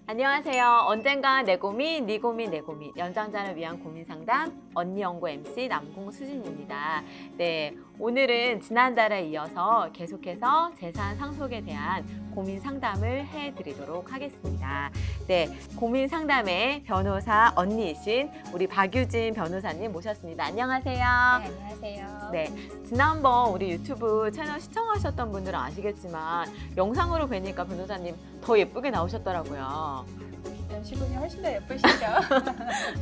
안녕하세요. 언젠가 내 고민, 네 고민, 내 고민. 연장자를 위한 고민 상담 언니 연구 MC 남궁수진입니다. 네, 오늘은 지난달에 이어서 계속해서 재산 상속에 대한 고민 상담을 해드리도록 하겠습니다. 네, 고민 상담의 변호사 언니이신 우리 박유진 변호사님 모셨습니다. 안녕하세요. 네, 안녕하세요. 네, 지난번 우리 유튜브 채널 시청하셨던 분들은 아시겠지만 영상으로 뵈니까 변호사님 더 예쁘게 나오셨더라고요. 연시군이 훨씬 더 예쁘시죠?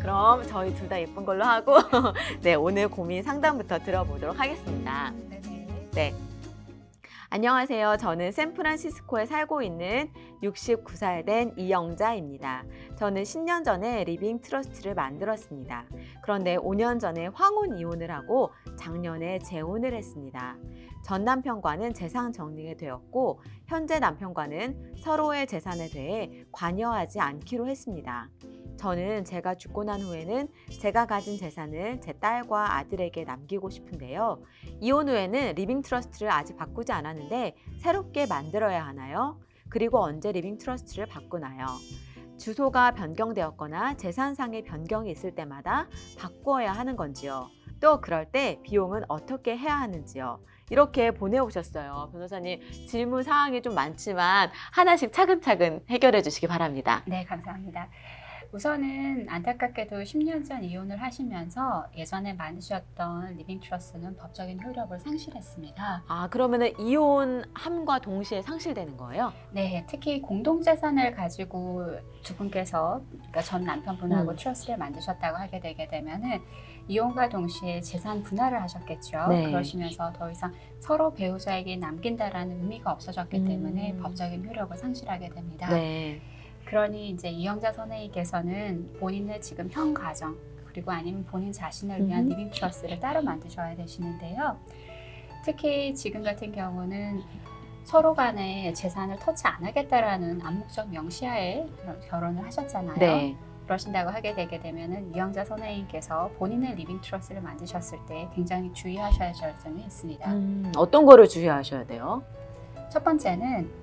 그럼 저희 둘 다 예쁜 걸로 하고 네, 오늘 고민 상담부터 들어보도록 하겠습니다. 네네. 네. 안녕하세요. 저는 샌프란시스코에 살고 있는 69살 된 이영자입니다. 저는 10년 전에 리빙 트러스트를 만들었습니다. 그런데 5년 전에 황혼 이혼을 하고 작년에 재혼을 했습니다. 전 남편과는 재산 정리가 되었고 현재 남편과는 서로의 재산에 대해 관여하지 않기로 했습니다. 저는 제가 죽고 난 후에는 제가 가진 재산을 제 딸과 아들에게 남기고 싶은데요. 이혼 후에는 리빙 트러스트를 아직 바꾸지 않았는데 새롭게 만들어야 하나요? 그리고 언제 리빙 트러스트를 바꾸나요? 주소가 변경되었거나 재산상의 변경이 있을 때마다 바꾸어야 하는 건지요? 또 그럴 때 비용은 어떻게 해야 하는지요? 이렇게 보내오셨어요. 변호사님, 질문 사항이 좀 많지만 하나씩 차근차근 해결해 주시기 바랍니다. 네, 감사합니다. 우선은 안타깝게도 10년 전 이혼을 하시면서 예전에 만드셨던 리빙 트러스트는 법적인 효력을 상실했습니다. 아, 그러면은 이혼함과 동시에 상실되는 거예요? 네, 특히 공동재산을 가지고 두 분께서, 그러니까 전 남편분하고 트러스트를 만드셨다고 하게 되게 되면은 이혼과 동시에 재산 분할을 하셨겠죠. 네. 그러시면서 더 이상 서로 배우자에게 남긴다라는 의미가 없어졌기 때문에 법적인 효력을 상실하게 됩니다. 네. 그러니 이제 이영자 선생님께서는 본인의 지금 현 가정 그리고 아니면 본인 자신을 위한 리빙 트러스트를 따로 만드셔야 되시는데요. 특히 지금 같은 경우는 서로 간에 재산을 터치 안 하겠다라는 암묵적 명시하에 결혼을 하셨잖아요. 네. 그러신다고 하게 되게 되면은 이영자 선생님께서 본인의 리빙 트러스트를 만드셨을 때 굉장히 주의하셔야 할 점이 있습니다. 어떤 거를 주의하셔야 돼요? 첫 번째는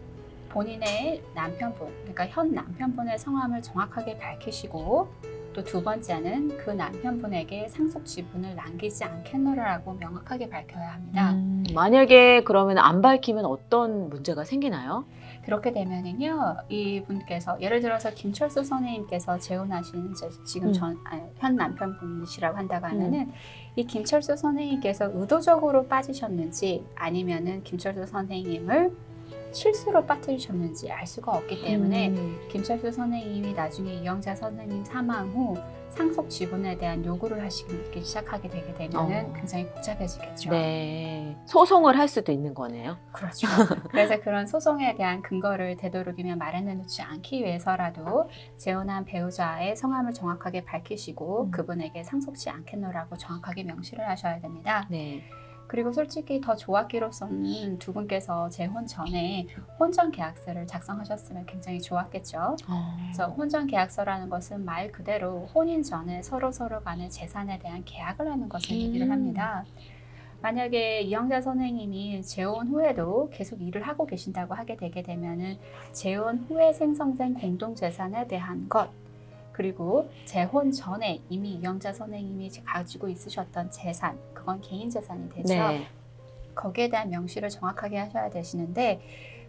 본인의 남편분, 그러니까 현 남편분의 성함을 정확하게 밝히시고 또 두 번째는 그 남편분에게 상속 지분을 남기지 않겠노라고 명확하게 밝혀야 합니다. 만약에 그러면 안 밝히면 어떤 문제가 생기나요? 그렇게 되면은요, 이분께서 예를 들어서 김철수 선생님께서 재혼하신 지금 현 남편분이시라고 한다고 하면은 이 김철수 선생님께서 의도적으로 빠지셨는지 아니면은 김철수 선생님을 실수로 빠뜨리셨는지 알 수가 없기 때문에 김철수 선생님이 나중에 이영자 선생님 사망 후 상속 지분에 대한 요구를 하시기 시작하게 되게 되면은 굉장히 복잡해지겠죠. 네. 소송을 할 수도 있는 거네요. 그렇죠. 그래서 그런 소송에 대한 근거를 되도록이면 마련해 놓지 않기 위해서라도 재혼한 배우자의 성함을 정확하게 밝히시고 그분에게 상속지 않겠노라고 정확하게 명시를 하셔야 됩니다. 네. 그리고 솔직히 더 좋았기로서는 두 분께서 재혼 전에 혼전 계약서를 작성하셨으면 굉장히 좋았겠죠. 그래서 혼전 계약서라는 것은 말 그대로 혼인 전에 서로 간의 재산에 대한 계약을 하는 것을 얘기를 합니다. 만약에 이영자 선생님이 재혼 후에도 계속 일을 하고 계신다고 하게 되게 되면은 재혼 후에 생성된 공동재산에 대한 것, 그리고 재혼 전에 이미 이영자 선생님이 가지고 있으셨던 재산, 그건 개인 재산이 되죠. 네. 거기에 대한 명시를 정확하게 하셔야 되시는데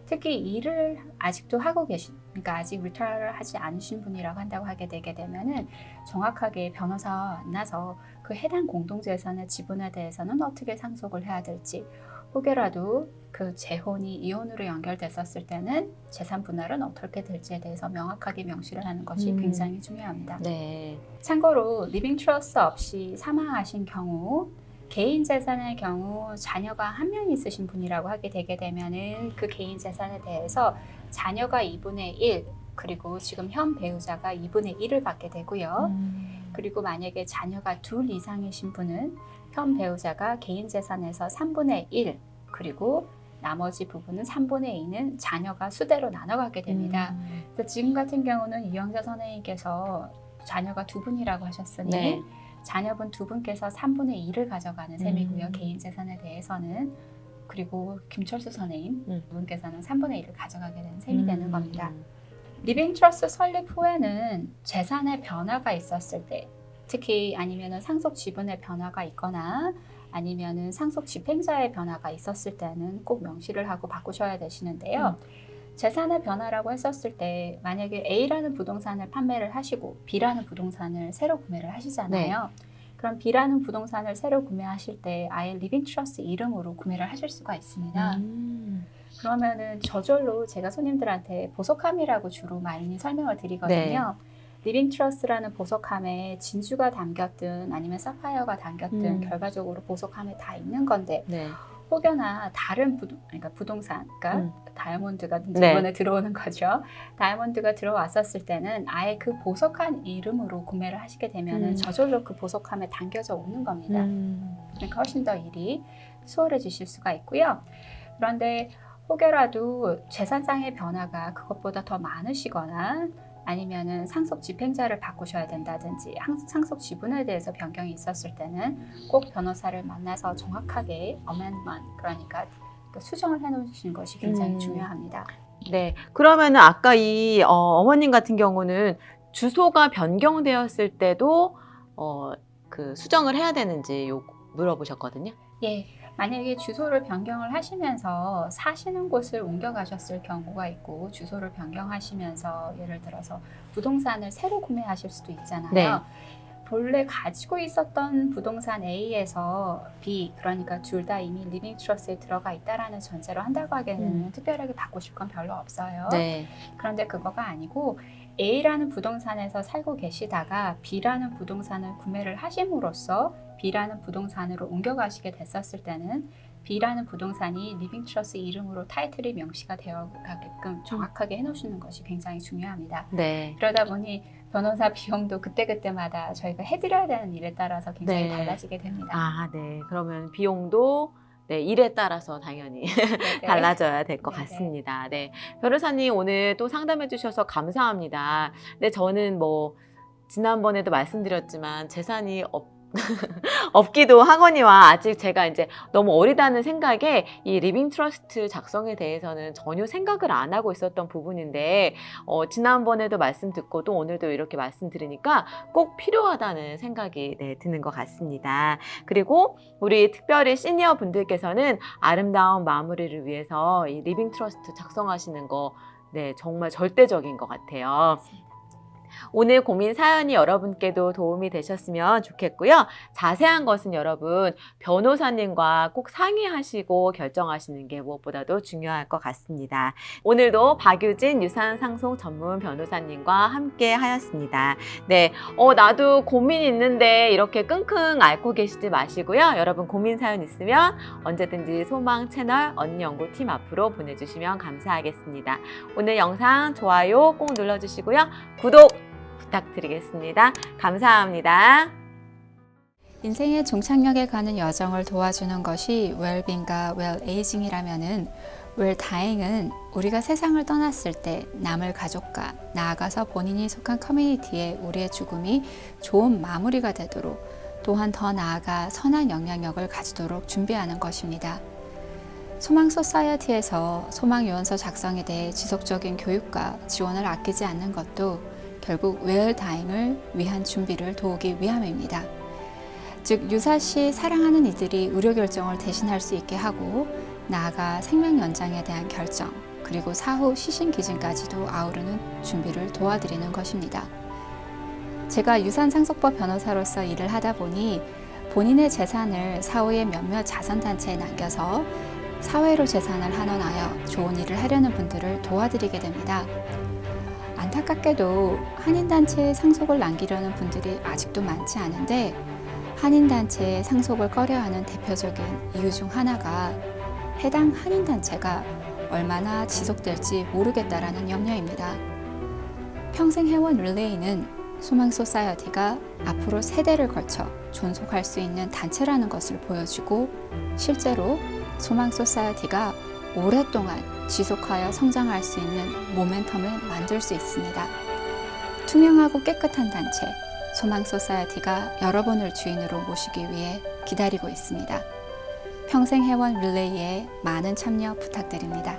특히 일을 아직도 하고 그러니까 아직 리타이어를 하지 않으신 분이라고 한다고 하게 되게 되면은 정확하게 변호사와 만나서 그 해당 공동재산의 지분에 대해서는 어떻게 상속을 해야 될지, 혹여라도 그 재혼이 이혼으로 연결됐었을 때는 재산 분할은 어떻게 될지에 대해서 명확하게 명시를 하는 것이 굉장히 중요합니다. 네. 참고로 리빙 트러스트 없이 사망하신 경우 개인 재산의 경우 자녀가 한 명 있으신 분이라고 하게 되게 되면은 그 개인 재산에 대해서 자녀가 2분의 1 그리고 지금 현 배우자가 2분의 1을 받게 되고요. 그리고 만약에 자녀가 둘 이상이신 분은 현 배우자가 개인 재산에서 3분의 1 그리고 나머지 부분은 3분의 2는 자녀가 수대로 나눠가게 됩니다. 그래서 지금 같은 경우는 이영자 선생님께서 자녀가 두 분이라고 하셨으니 네. 자녀분 두 분께서 3분의 2를 가져가는 셈이고요. 개인 재산에 대해서는. 그리고 김철수 선생님 두 분께서는 3분의 1을 가져가게 되는 셈이 되는 겁니다. 리빙 트러스트 설립 후에는 재산의 변화가 있었을 때, 특히 아니면은 상속 지분의 변화가 있거나 아니면은 상속 집행자의 변화가 있었을 때는 꼭 명시를 하고 바꾸셔야 되시는데요. 재산의 변화라고 했었을 때 만약에 A라는 부동산을 판매를 하시고 B라는 부동산을 새로 구매를 하시잖아요. 그럼 B라는 부동산을 새로 구매하실 때 아예 리빙 트러스트 이름으로 구매를 하실 수가 있습니다. 그러면은 저절로 제가 손님들한테 보석함이라고 주로 많이 설명을 드리거든요. 리빙 트러스트라는 보석함에 진주가 담겼든 아니면 사파이어가 담겼든 결과적으로 보석함에 다 있는 건데 혹여나 다른 부동산, 그러니까 다이아몬드가 이번에 들어오는 거죠. 다이아몬드가 들어왔었을 때는 아예 그 보석한 이름으로 구매를 하시게 되면 저절로 그 보석함에 담겨져 오는 겁니다. 그러니까 훨씬 더 일이 수월해지실 수가 있고요. 그런데 혹여라도 재산상의 변화가 그것보다 더 많으시거나 아니면은 상속 집행자를 바꾸셔야 된다든지 상속 지분에 대해서 변경이 있었을 때는 꼭 변호사를 만나서 정확하게 amendment, 그러니까 수정을 해놓으시는 것이 굉장히 중요합니다. 네, 그러면은 아까 이 어머님 같은 경우는 주소가 변경되었을 때도 그 수정을 해야 되는지 물어보셨거든요. 예. 만약에 주소를 변경을 하시면서 사시는 곳을 옮겨가셨을 경우가 있고 주소를 변경하시면서 예를 들어서 부동산을 새로 구매하실 수도 있잖아요. 본래 가지고 있었던 부동산 A에서 B, 그러니까 둘 다 이미 리빙 트러스트에 들어가 있다라는 전제로 한다고 하기에는 특별하게 바꾸실 건 별로 없어요. 그런데 그거가 아니고 A라는 부동산에서 살고 계시다가 B라는 부동산을 구매를 하심으로써 B라는 부동산으로 옮겨가시게 됐었을 때는 B라는 부동산이 리빙 트러스트 이름으로 타이틀이 명시가 되어 가게끔 정확하게 해놓으시는 것이 굉장히 중요합니다. 그러다 보니 변호사 비용도 그때그때마다 저희가 해드려야 되는 일에 따라서 굉장히 달라지게 됩니다. 아, 네. 그러면 비용도 일에 따라서 당연히 달라져야 될 것 같습니다. 네. 변호사님 오늘 또 상담해 주셔서 감사합니다. 근데 저는 뭐 지난번에도 말씀드렸지만 재산이 없기도 하거니와 아직 제가 이제 너무 어리다는 생각에 이 리빙 트러스트 작성에 대해서는 전혀 생각을 안 하고 있었던 부분인데 지난번에도 말씀 듣고 또 오늘도 이렇게 말씀드리니까 꼭 필요하다는 생각이 드는 것 같습니다. 그리고 우리 특별히 시니어 분들께서는 아름다운 마무리를 위해서 이 리빙 트러스트 작성하시는 거 정말 절대적인 것 같아요. 오늘 고민 사연이 여러분께도 도움이 되셨으면 좋겠고요. 자세한 것은 여러분 변호사님과 꼭 상의하시고 결정하시는 게 무엇보다도 중요할 것 같습니다. 오늘도 박유진 유산상속 전문 변호사님과 함께 하였습니다. 네, 나도 고민 있는데 이렇게 끙끙 앓고 계시지 마시고요. 여러분 고민 사연 있으면 언제든지 소망 채널 언니연구팀 앞으로 보내주시면 감사하겠습니다. 오늘 영상 좋아요 꼭 눌러주시고요. 구독 부탁드리겠습니다. 감사합니다. 인생의 종착역에 가는 여정을 도와주는 것이 웰빙과 웰에이징이라면은 웰다잉은 우리가 세상을 떠났을 때 남을 가족과 나아가서 본인이 속한 커뮤니티에 우리의 죽음이 좋은 마무리가 되도록 또한 더 나아가 선한 영향력을 가지도록 준비하는 것입니다. 소망 소사이어티에서 소망 유언서 작성에 대해 지속적인 교육과 지원을 아끼지 않는 것도 결국 웰다잉을 위한 준비를 도우기 위함입니다. 즉 유사시 사랑하는 이들이 의료결정을 대신할 수 있게 하고 나아가 생명 연장에 대한 결정 그리고 사후 시신기증까지도 아우르는 준비를 도와드리는 것입니다. 제가 유산상속법 변호사로서 일을 하다 보니 본인의 재산을 사후에 몇몇 자선단체에 남겨서 사회로 재산을 환원하여 좋은 일을 하려는 분들을 도와드리게 됩니다. 안타깝게도 한인단체에 상속을 남기려는 분들이 아직도 많지 않은데 한인단체에 상속을 꺼려하는 대표적인 이유 중 하나가 해당 한인단체가 얼마나 지속될지 모르겠다라는 염려입니다. 평생회원 릴레이는 소망 소사이어티가 앞으로 세대를 걸쳐 존속할 수 있는 단체라는 것을 보여주고 실제로 소망 소사이어티가 오랫동안 지속하여 성장할 수 있는 모멘텀을 만들 수 있습니다. 투명하고 깨끗한 단체 소망 소사이어티가 여러분을 주인으로 모시기 위해 기다리고 있습니다. 평생 회원 릴레이에 많은 참여 부탁드립니다.